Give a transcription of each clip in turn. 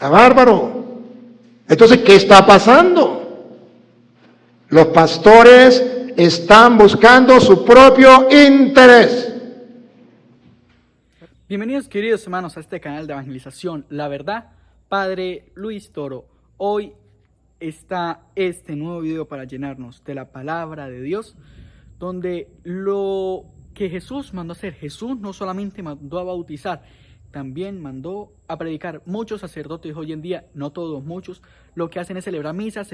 Está bárbaro. Entonces, ¿qué está pasando? Los pastores están buscando su propio interés. Bienvenidos, queridos hermanos, a este canal de evangelización La Verdad, Padre Luis Toro. Hoy está este nuevo video para llenarnos de la palabra de Dios, donde lo que Jesús mandó hacer. Jesús no solamente mandó a bautizar, también mandó a predicar. Muchos sacerdotes hoy en día, no todos, muchos, lo que hacen es celebrar misas,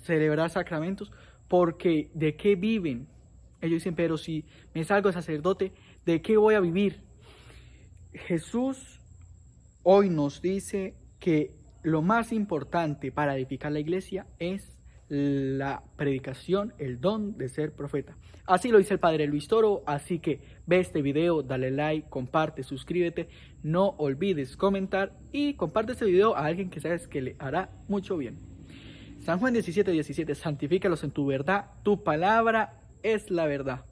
celebrar sacramentos, porque ¿de qué viven? Ellos dicen, pero si me salgo de sacerdote, ¿de qué voy a vivir? Jesús hoy nos dice que lo más importante para edificar la iglesia es la predicación, el don de ser profeta. Así lo dice el Padre Luis Toro, así que ve este video, dale like, comparte, suscríbete, no olvides comentar y comparte este video a alguien que sabes que le hará mucho bien. San Juan 17:17, santifícalos en tu verdad, tu palabra es la verdad.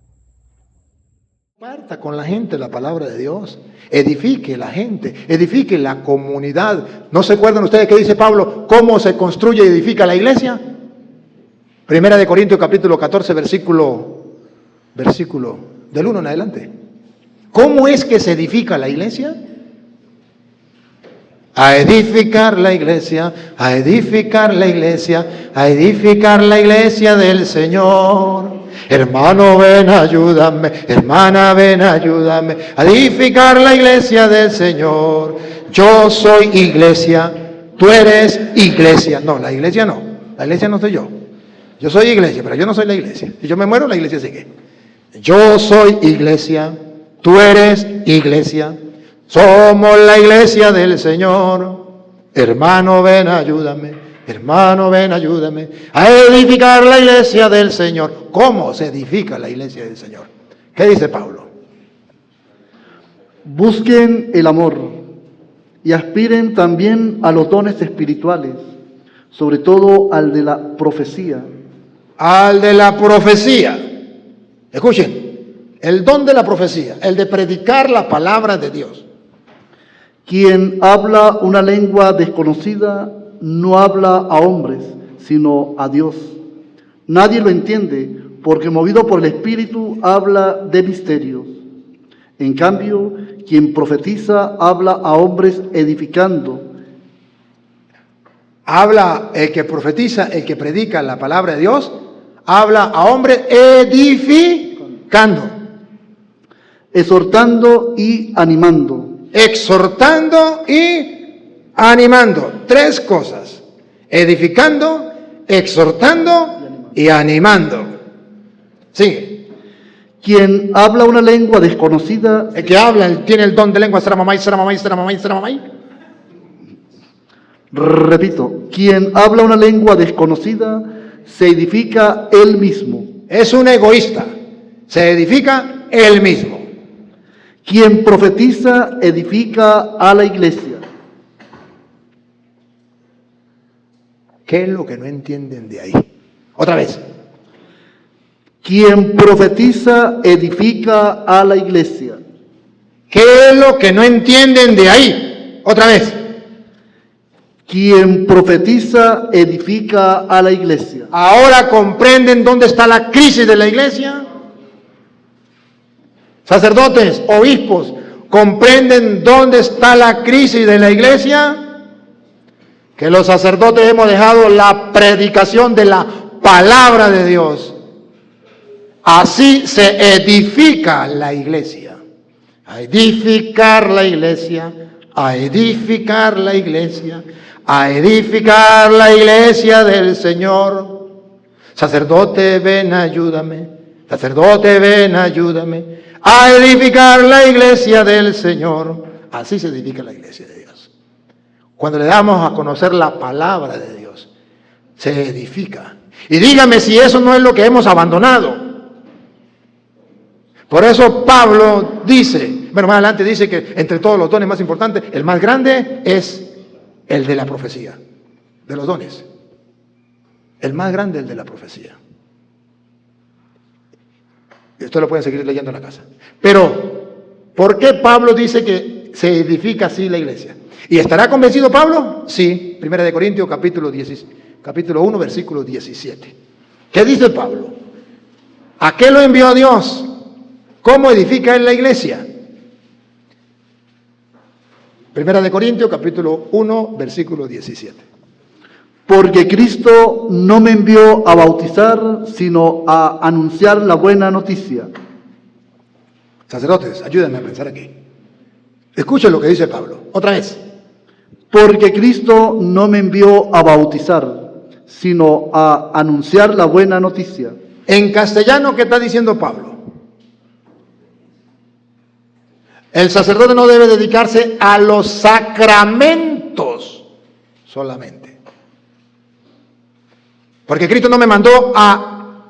Comparta con la gente la palabra de Dios, edifique la gente, edifique la comunidad. ¿No se acuerdan ustedes qué dice Pablo? ¿Cómo se construye y edifica la iglesia? Primera de Corintios capítulo 14, versículo del 1 en adelante. ¿Cómo es que se edifica la iglesia? A edificar la iglesia, a edificar la iglesia, a edificar la iglesia del Señor. Hermano, ven, ayúdame, hermana, ven, ayúdame, a edificar la iglesia del Señor. Yo soy iglesia, tú eres iglesia. No, la iglesia no soy yo. Yo soy iglesia, pero yo no soy la iglesia. Si yo me muero, la iglesia sigue. Yo soy iglesia, tú eres iglesia. Somos la iglesia del Señor. Hermano, ven, ayúdame. Hermano, ven, ayúdame a edificar la iglesia del Señor. ¿Cómo se edifica la iglesia del Señor? ¿Qué dice Pablo? Busquen el amor y aspiren también a los dones espirituales, sobre todo al de la profecía. Al de la profecía. Escuchen, el don de la profecía, el de predicar la palabra de Dios. Quien habla una lengua desconocida no habla a hombres, sino a Dios. Nadie lo entiende, porque movido por el Espíritu habla de misterios. En cambio, quien profetiza habla a hombres edificando. Habla el que profetiza, el que predica la palabra de Dios, habla a hombres edificando. Exhortando y animando. Exhortando y animando. Tres cosas: edificando, exhortando y animando. Sigue. Quien habla una lengua desconocida. El que habla, tiene el don de lengua. Saramamay. Repito, quien habla una lengua desconocida se edifica él mismo. Es un egoísta. Se edifica él mismo. Quien profetiza edifica a la iglesia. ¿Qué es lo que no entienden de ahí? Otra vez. Quien profetiza edifica a la iglesia. ¿Qué es lo que no entienden de ahí? Otra vez. Quien profetiza edifica a la iglesia. ¿Ahora comprenden dónde está la crisis de la iglesia? Sacerdotes, obispos, ¿comprenden dónde está la crisis de la iglesia? Que los sacerdotes hemos dejado la predicación de la palabra de Dios. Así se edifica la iglesia. A edificar la iglesia, a edificar la iglesia, a edificar la iglesia del Señor. Sacerdote, ven, ayúdame. Sacerdote, ven, ayúdame a edificar la iglesia del Señor. Así se edifica la iglesia de Dios. Cuando le damos a conocer la palabra de Dios, se edifica. Y dígame si eso no es lo que hemos abandonado. Por eso Pablo dice, bueno, más adelante dice que entre todos los dones más importantes, el más grande es el de la profecía, de los dones. El más grande es el de la profecía. Esto lo pueden seguir leyendo en la casa. Pero, ¿por qué Pablo dice que se edifica así la iglesia? ¿Y estará convencido Pablo? Sí, 1 Corintios capítulo 1, versículo 17. ¿Qué dice Pablo? ¿A qué lo envió Dios? ¿Cómo edifica él la iglesia? 1 Corintios capítulo 1, versículo 17. Porque Cristo no me envió a bautizar, sino a anunciar la buena noticia. Sacerdotes, ayúdenme a pensar aquí. Escuchen lo que dice Pablo. Otra vez. Porque Cristo no me envió a bautizar, sino a anunciar la buena noticia. En castellano, ¿qué está diciendo Pablo? El sacerdote no debe dedicarse a los sacramentos solamente. Porque Cristo no me mandó a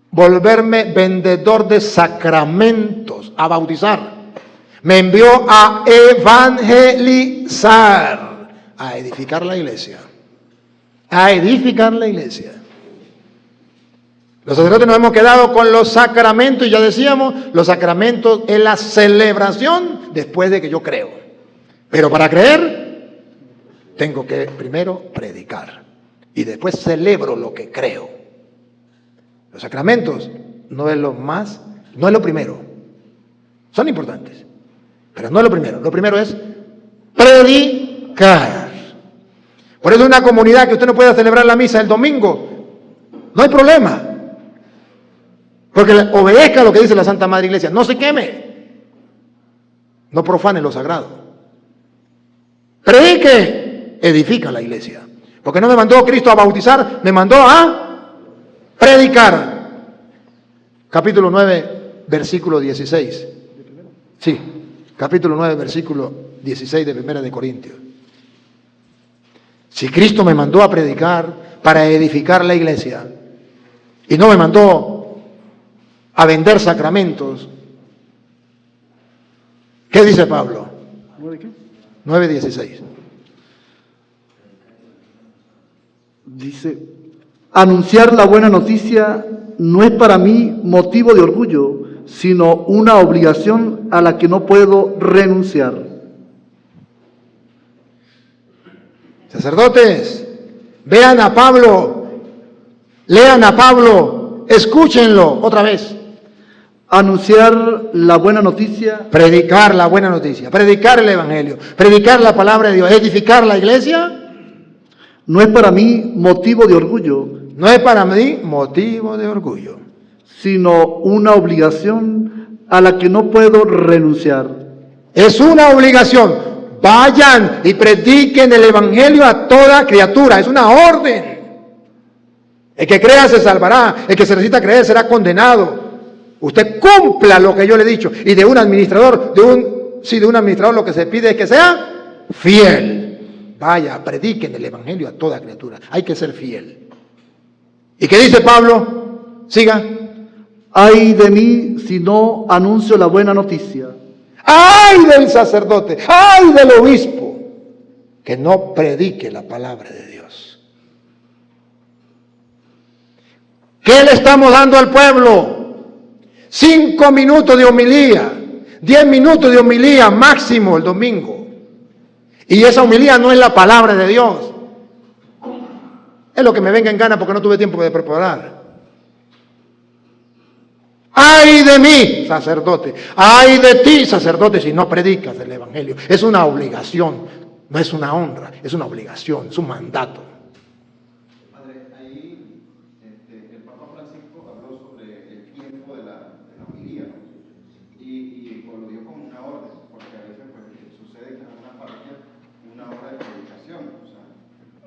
volverme vendedor de sacramentos, a bautizar. Me envió a evangelizar, a edificar la iglesia. A edificar la iglesia. Los sacerdotes nos hemos quedado con los sacramentos y ya decíamos, los sacramentos es la celebración después de que yo creo. Pero para creer, tengo que primero predicar y después celebro lo que creo. Los sacramentos no es lo más, no es lo primero. Son importantes, pero no es lo primero. Lo primero es predicar. Por eso una comunidad que usted no pueda celebrar la misa el domingo, no hay problema. Porque obedezca lo que dice la Santa Madre Iglesia. No se queme. No profane lo sagrado. Predique. Edifica la iglesia. Porque no me mandó Cristo a bautizar, me mandó a predicar. Capítulo 9, versículo 16. Sí, capítulo 9, versículo 16 de 1 Corintios. Si Cristo me mandó a predicar para edificar la iglesia y no me mandó a vender sacramentos, ¿qué dice Pablo? 9:16. Dice, anunciar la buena noticia no es para mí motivo de orgullo, sino una obligación a la que no puedo renunciar. Sacerdotes, vean a Pablo, lean a Pablo, escúchenlo otra vez. Anunciar la buena noticia. Predicar la buena noticia, predicar el evangelio, predicar la palabra de Dios, edificar la iglesia. No es para mí motivo de orgullo. No es para mí motivo de orgullo. Sino una obligación a la que no puedo renunciar. Es una obligación. Vayan y prediquen el evangelio a toda criatura. Es una orden. El que crea se salvará. El que se necesita creer será condenado. Usted cumpla lo que yo le he dicho. Y de un administrador, de un administrador lo que se pide es que sea fiel. Vaya, prediquen el evangelio a toda criatura. Hay que ser fiel. ¿Y qué dice Pablo? Siga. Ay de mí si no anuncio la buena noticia. ¡Ay del sacerdote! ¡Ay del obispo! Que no predique la palabra de Dios. ¿Qué le estamos dando al pueblo? 5 minutos de homilía, 10 minutos de homilía máximo el domingo. Y esa homilía no es la palabra de Dios. Es lo que me venga en gana porque no tuve tiempo de preparar. ¡Ay de mí, sacerdote! ¡Ay de ti, sacerdote, si no predicas el evangelio! Es una obligación, no es una honra, es una obligación, es un mandato. Padre, ahí el Papa Francisco habló sobre el tiempo de la homilía, ¿no? Y pues, lo dio como una orden, porque a veces pues, sucede que en una parroquia una hora de predicación, o sea,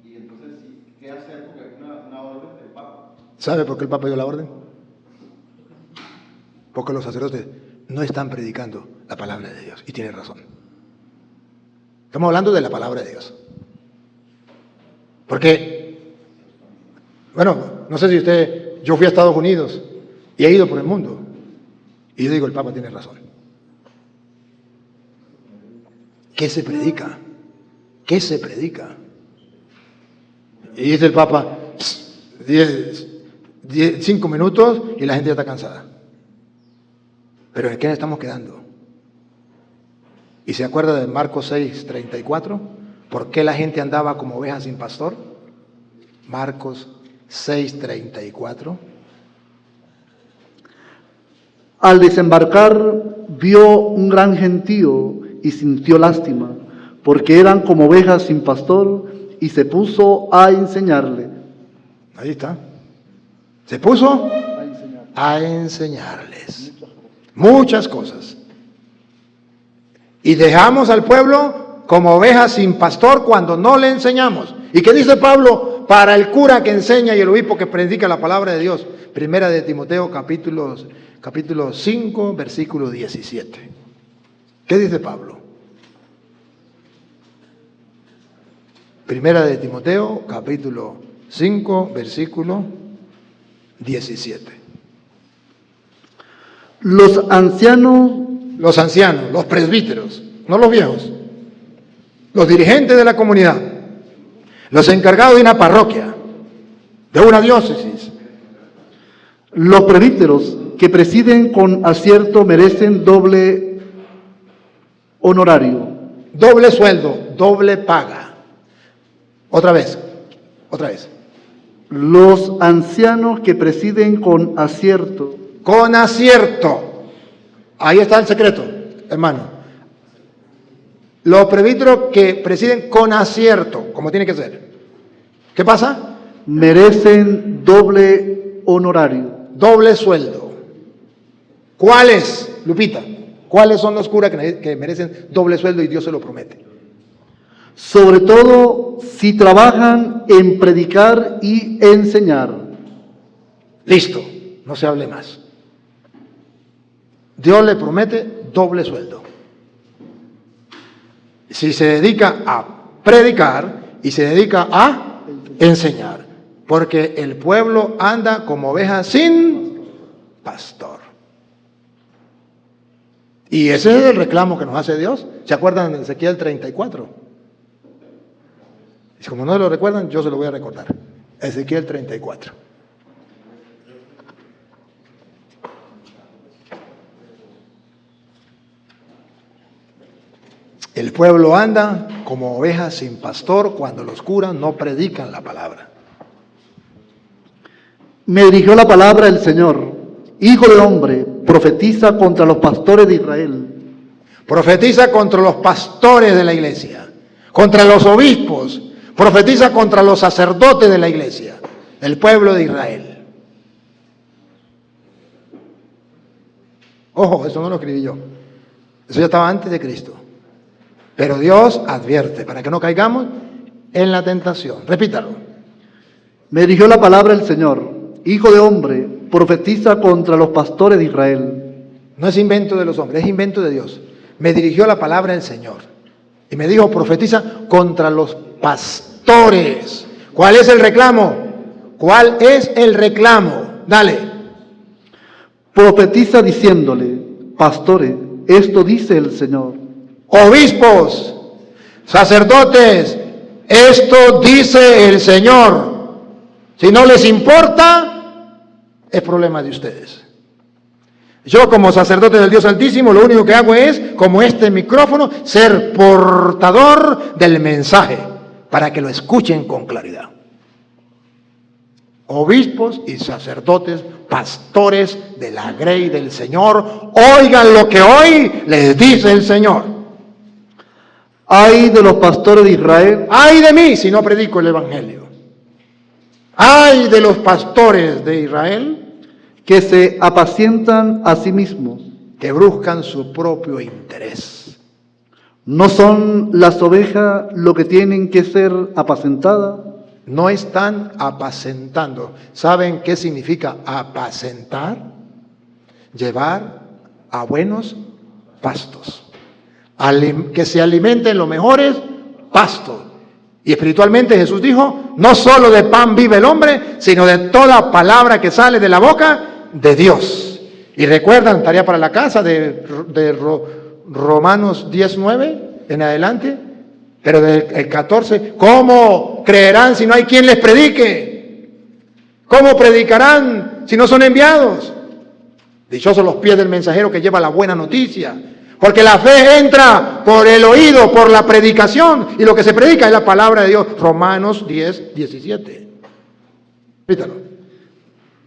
y entonces, ¿qué hacer? Porque es una orden del Papa. ¿Sabe por qué el Papa dio la orden? Porque los sacerdotes no están predicando la palabra de Dios. Y tiene razón. Estamos hablando de la palabra de Dios. Porque, bueno, no sé si usted, yo fui a Estados Unidos y he ido por el mundo. Y yo digo, el Papa tiene razón. ¿Qué se predica? ¿Qué se predica? Y dice el Papa, 5 minutos y la gente ya está cansada. Pero ¿en qué nos estamos quedando? ¿Y se acuerda de Marcos 6:34? ¿Por qué la gente andaba como ovejas sin pastor? Marcos 6:34. Al desembarcar vio un gran gentío y sintió lástima, porque eran como ovejas sin pastor, y se puso a enseñarle. Ahí está. Se puso a enseñarles muchas cosas. Y dejamos al pueblo como ovejas sin pastor cuando no le enseñamos. ¿Y qué dice Pablo para el cura que enseña y el obispo que predica la palabra de Dios? Primera de Timoteo capítulo 5, versículo 17. ¿Qué dice Pablo? Primera de Timoteo, capítulo 5, versículo 17. Los ancianos, Los presbíteros, no los viejos, los dirigentes de la comunidad, los encargados de una parroquia, de una diócesis, los presbíteros que presiden con acierto merecen doble honorario. doble sueldo, doble paga. Otra vez. Los ancianos que presiden con acierto. Con acierto. Ahí está el secreto, hermano. Los presbíteros que presiden con acierto, como tiene que ser. ¿Qué pasa? Merecen doble honorario. Doble sueldo. ¿Cuáles, Lupita? ¿Cuáles son los curas que merecen doble sueldo y Dios se lo promete? Sobre todo si trabajan en predicar y enseñar. Listo, no se hable más. Dios le promete doble sueldo. Si se dedica a predicar y se dedica a enseñar, porque el pueblo anda como ovejas sin pastor. Y ese es el reclamo que nos hace Dios. ¿Se acuerdan de Ezequiel 34? Y como no lo recuerdan, yo se lo voy a recordar. Ezequiel 34. El pueblo anda como ovejas sin pastor cuando los curas no predican la palabra. Me dirigió la palabra del Señor. Hijo de hombre, profetiza contra los pastores de Israel. Profetiza contra los pastores de la iglesia, contra los obispos, profetiza contra los sacerdotes de la iglesia, el pueblo de Israel. Ojo, eso no lo escribí yo. Eso ya estaba antes de Cristo. Pero Dios advierte para que no caigamos en la tentación. Repítalo. Me dirigió la palabra del Señor. Hijo de hombre, profetiza contra los pastores de Israel. No es invento de los hombres, es invento de Dios. Me dirigió la palabra del Señor. Y me dijo, profetiza contra los pastores. ¿Cuál es el reclamo? ¿Cuál es el reclamo? Dale. Profetiza diciéndole, pastores, esto dice el Señor. Obispos, sacerdotes, esto dice el Señor. Si no les importa, es problema de ustedes. Yo como sacerdote del Dios Altísimo, lo único que hago es, como este micrófono, ser portador del mensaje, para que lo escuchen con claridad. Obispos y sacerdotes, pastores de la grey del Señor, oigan lo que hoy les dice el Señor. Ay de los pastores de Israel. Ay de mí si no predico el Evangelio. Ay de los pastores de Israel que se apacientan a sí mismos. Que buscan su propio interés. ¿No son las ovejas lo que tienen que ser apacentadas? No están apacentando. ¿Saben qué significa apacentar? Llevar a buenos pastos. Que se alimenten los mejores pastos. Y espiritualmente Jesús dijo, no solo de pan vive el hombre, sino de toda palabra que sale de la boca de Dios. Y recuerdan, tarea para la casa de Romanos 10:9 en adelante, pero del 14, ¿cómo creerán si no hay quien les predique? ¿Cómo predicarán si no son enviados? Dichosos los pies del mensajero que lleva la buena noticia. Porque la fe entra por el oído, por la predicación, y lo que se predica es la palabra de Dios. Romanos 10, 17. Repítalo.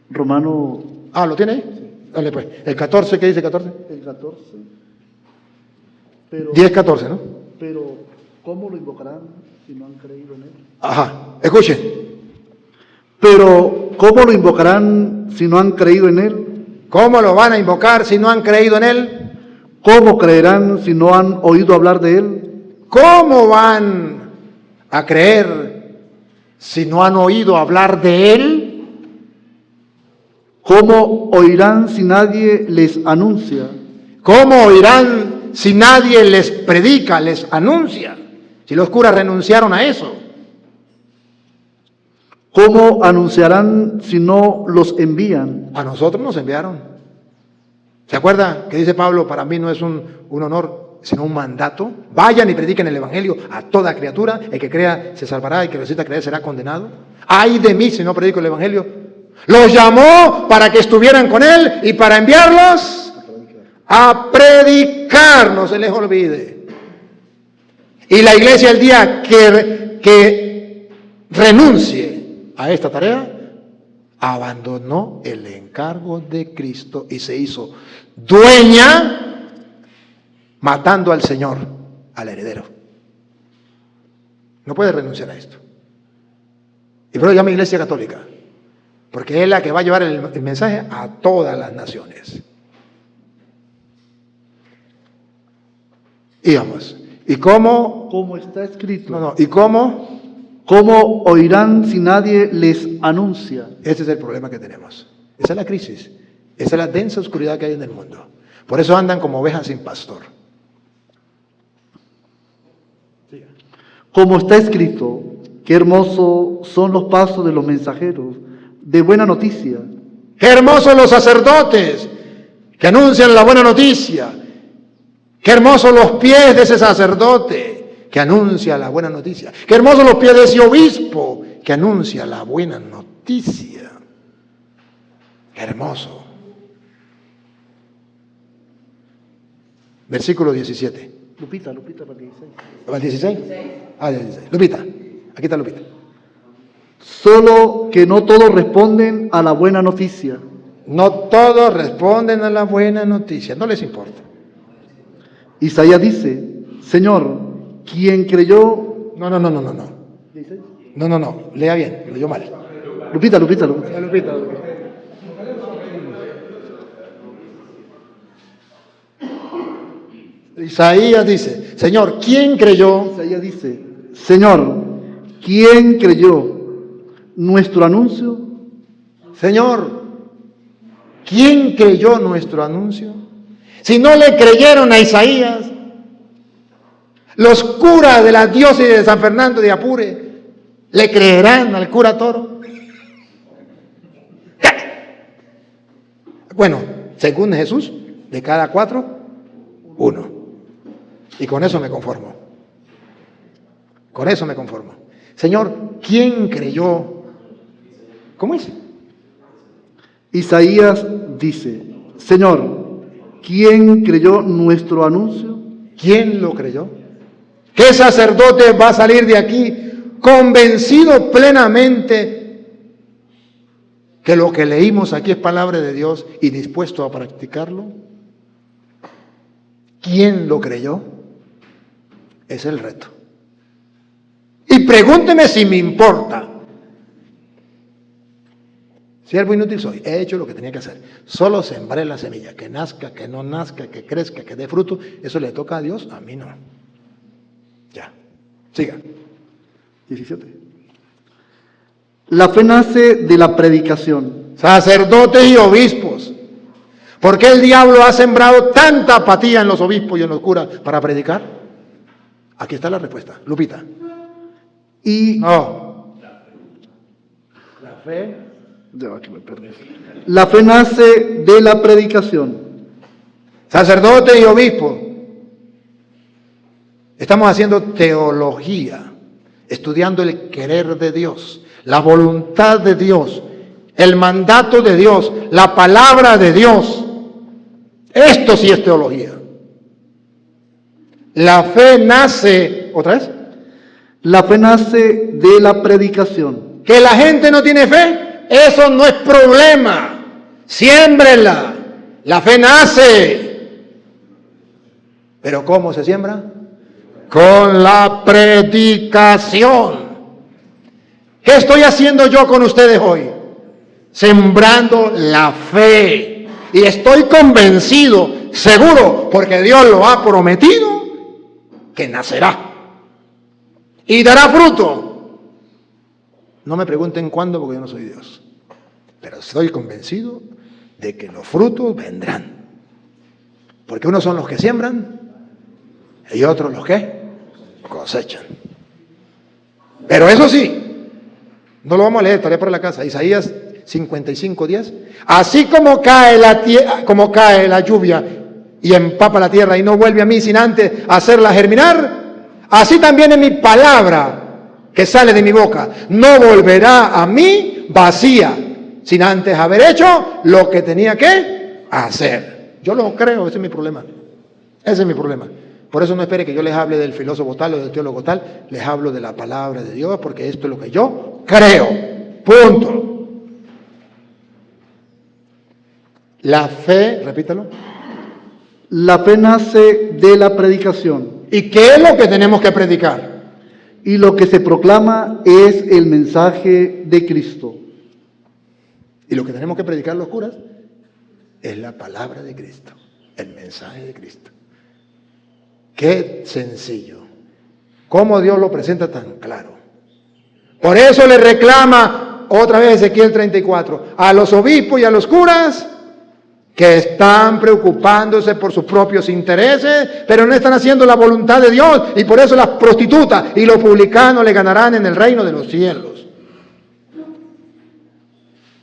Romano. ¿Lo tiene ahí? Dale pues. El 14, ¿qué dice 14? El 14. Pero, 10, 14, ¿no? Pero, ¿cómo lo invocarán si no han creído en él? Ajá, escuchen. Pero, ¿cómo lo invocarán si no han creído en él? ¿Cómo lo van a invocar si no han creído en Él? ¿Cómo creerán si no han oído hablar de él? ¿Cómo van a creer si no han oído hablar de Él? ¿Cómo oirán si nadie les anuncia? ¿Cómo oirán si nadie les predica, les anuncia? Si los curas renunciaron a eso. ¿Cómo anunciarán si no los envían? A nosotros nos enviaron. ¿Se acuerda que dice Pablo, para mí no es un honor, sino un mandato? Vayan y prediquen el Evangelio a toda criatura. El que crea se salvará, el que resista creer será condenado. Ay de mí si no predico el Evangelio. Los llamó para que estuvieran con Él y para enviarlos a predicar, no se les olvide. Y la iglesia el día que renuncie a esta tarea, abandonó el encargo de Cristo y se hizo dueña, matando al Señor, al heredero. No puede renunciar a esto. Y por eso llama Iglesia Católica, porque es la que va a llevar el mensaje a todas las naciones. Y vamos. ¿Y cómo? Como está escrito. No. ¿Y cómo? ¿Cómo oirán si nadie les anuncia? Ese es el problema que tenemos. Esa es la crisis. Esa es la densa oscuridad que hay en el mundo. Por eso andan como ovejas sin pastor. Como está escrito, qué hermosos son los pasos de los mensajeros de buena noticia. Qué hermosos los sacerdotes que anuncian la buena noticia. Qué hermosos los pies de ese sacerdote que anuncia la buena noticia. Qué hermosos los pies de ese obispo que anuncia la buena noticia. Qué hermoso. Versículo 17. Lupita, para que dice. ¿Va el 16? Ah, el 16. Lupita, aquí está Lupita. Solo que no todos responden a la buena noticia. No todos responden a la buena noticia, no les importa. Isaías dice, Señor, ¿quién creyó? No. ¿Dice? No, lea bien, leyó mal. Lupita. Lupita. Isaías dice, Señor, ¿quién creyó? Isaías dice, Señor, ¿quién creyó nuestro anuncio? Señor, ¿quién creyó nuestro anuncio? Si no le creyeron a Isaías, los curas de la diócesis de San Fernando de Apure, ¿le creerán al cura Toro? Bueno, según Jesús, de cada 4, 1. Y con eso me conformo. Con eso me conformo. Señor, ¿quién creyó? ¿Cómo es? Isaías dice, Señor, ¿quién creyó nuestro anuncio? ¿Quién lo creyó? ¿Qué sacerdote va a salir de aquí convencido plenamente que lo que leímos aquí es palabra de Dios y dispuesto a practicarlo? ¿Quién lo creyó? Es el reto. Y pregúnteme si me importa. Siervo inútil soy, he hecho lo que tenía que hacer. Solo sembré la semilla, que nazca, que no nazca, que crezca, que dé fruto. Eso le toca a Dios, a mí no. Ya, siga. 17. La fe nace de la predicación. Sacerdotes y obispos. ¿Por qué el diablo ha sembrado tanta apatía en los obispos y en los curas para predicar? Aquí está la respuesta. Lupita. Y No. La fe. ya va que me perdí. La fe nace de la predicación. Sacerdotes y obispos. Estamos haciendo teología, estudiando el querer de Dios, la voluntad de Dios, el mandato de Dios, la palabra de Dios. Esto sí es teología. La fe nace, ¿otra vez? La fe nace de la predicación. Que la gente no tiene fe, eso no es problema. Siémbrenla. La fe nace. ¿Pero cómo se siembra? Con la predicación. ¿Qué estoy haciendo yo con ustedes hoy? Sembrando la fe. Y estoy convencido, seguro, porque Dios lo ha prometido, que nacerá. Y dará fruto. No me pregunten cuándo, porque yo no soy Dios. Pero estoy convencido de que los frutos vendrán. Porque unos son los que siembran y otros los que cosechan. Pero eso sí, no lo vamos a leer, tarea para la casa. Isaías 55:10. Así como cae la lluvia y empapa la tierra y no vuelve a mí sin antes hacerla germinar, así también es mi palabra que sale de mi boca. No volverá a mí vacía, sin antes haber hecho lo que tenía que hacer. Yo lo creo, ese es mi problema. Ese es mi problema. Por eso no espere que yo les hable del filósofo tal o del teólogo tal. Les hablo de la palabra de Dios, porque esto es lo que yo creo. Punto. La fe, repítalo. La fe nace de la predicación. ¿Y qué es lo que tenemos que predicar? Y lo que se proclama es el mensaje de Cristo. Y lo que tenemos que predicar los curas es la palabra de Cristo, el mensaje de Cristo. Qué sencillo. Cómo Dios lo presenta tan claro. Por eso le reclama otra vez Ezequiel 34 a los obispos y a los curas que están preocupándose por sus propios intereses, pero no están haciendo la voluntad de Dios, y por eso las prostitutas y los publicanos le ganarán en el reino de los cielos.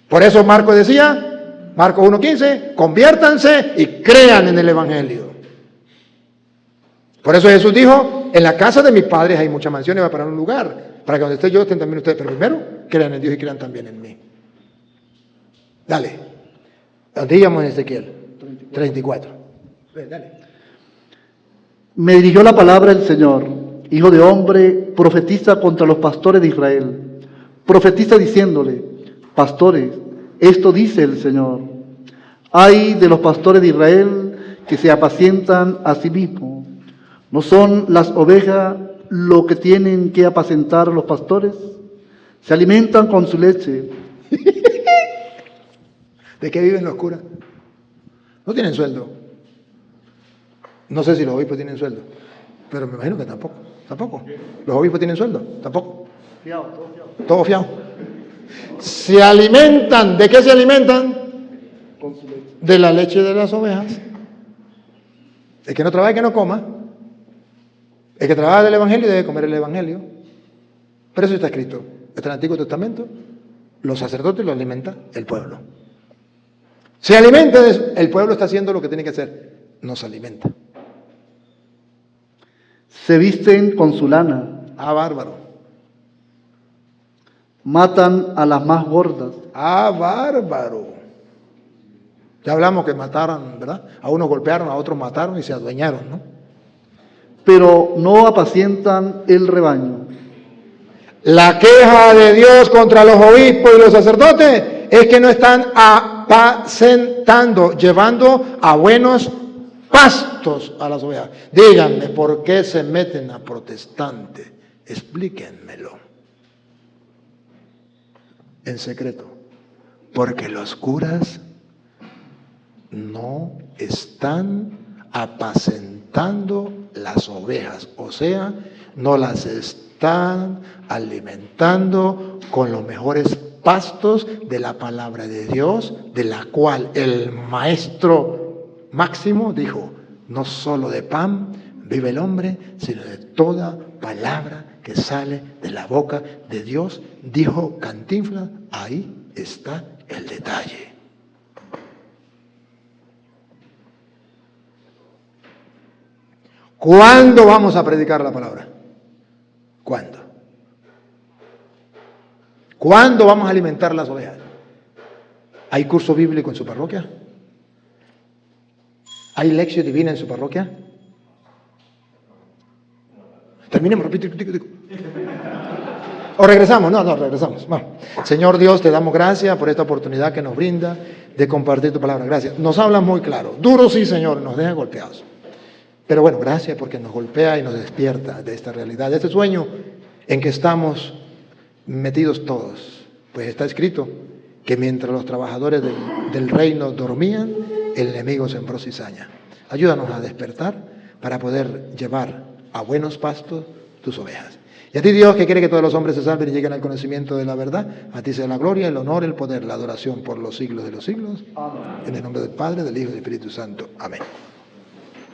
Por eso Marcos decía, Marcos 1:15, conviértanse y crean en el Evangelio. Por eso Jesús dijo, en la casa de mis padres hay muchas mansiones, va para un lugar, para que donde esté yo estén también ustedes, pero primero crean en Dios y crean también en mí. Dale. ¿Dónde íbamos en Ezequiel? 34. Dale. Me dirigió la palabra del Señor: Hijo de hombre, profetiza contra los pastores de Israel. Profetiza diciéndole: pastores, esto dice el Señor. Ay de los pastores de Israel que se apacientan a sí mismos. ¿No son las ovejas lo que tienen que apacentar los pastores? Se alimentan con su leche. ¿De qué viven los curas? No tienen sueldo. No sé si los obispos tienen sueldo, pero me imagino que tampoco. Tampoco. ¿Los obispos tienen sueldo? Tampoco. Todo fiado. Se alimentan. ¿De qué se alimentan? De la leche de las ovejas. El que no trabaja, que no coma. El que trabaja del Evangelio debe comer el Evangelio. Pero eso está escrito. Está en el Antiguo Testamento. Los sacerdotes lo alimenta el pueblo. Se alimenta de eso. El pueblo está haciendo lo que tiene que hacer. Nos alimenta. Se visten con su lana. Ah, bárbaro. Matan a las más gordas. Ah, bárbaro. Ya hablamos que mataron, ¿verdad? A unos golpearon, a otros mataron y se adueñaron, ¿no? Pero no apacientan el rebaño. La queja de Dios contra los obispos y los sacerdotes es que no están apacentando, llevando a buenos pastos a las ovejas. Díganme, ¿por qué se meten a protestante? Explíquenmelo. En secreto. Porque los curas no están apacentando las ovejas, o sea, no las están alimentando con los mejores pastos de la palabra de Dios, de la cual el maestro Máximo dijo: no solo de pan vive el hombre, sino de toda palabra que sale de la boca de Dios. Dijo Cantinflas, ahí está el detalle. ¿Cuándo vamos a predicar la palabra? ¿Cuándo? ¿Cuándo vamos a alimentar las ovejas? ¿Hay curso bíblico en su parroquia? ¿Hay lección divina en su parroquia? terminemos, repite. ¿O regresamos? No, regresamos. Bueno, Señor Dios, te damos gracias por esta oportunidad que nos brinda de compartir tu palabra. Gracias. Nos habla muy claro. Duro sí, Señor, nos deja golpeados. Pero bueno, gracias porque nos golpea y nos despierta de esta realidad, de este sueño en que estamos metidos todos. Pues está escrito que mientras los trabajadores del reino dormían, el enemigo sembró cizaña. Ayúdanos a despertar para poder llevar a buenos pastos tus ovejas. Y a ti, Dios, que quiere que todos los hombres se salven y lleguen al conocimiento de la verdad, a ti sea la gloria, el honor, el poder, la adoración por los siglos de los siglos. Amén. En el nombre del Padre, del Hijo y del Espíritu Santo. Amén.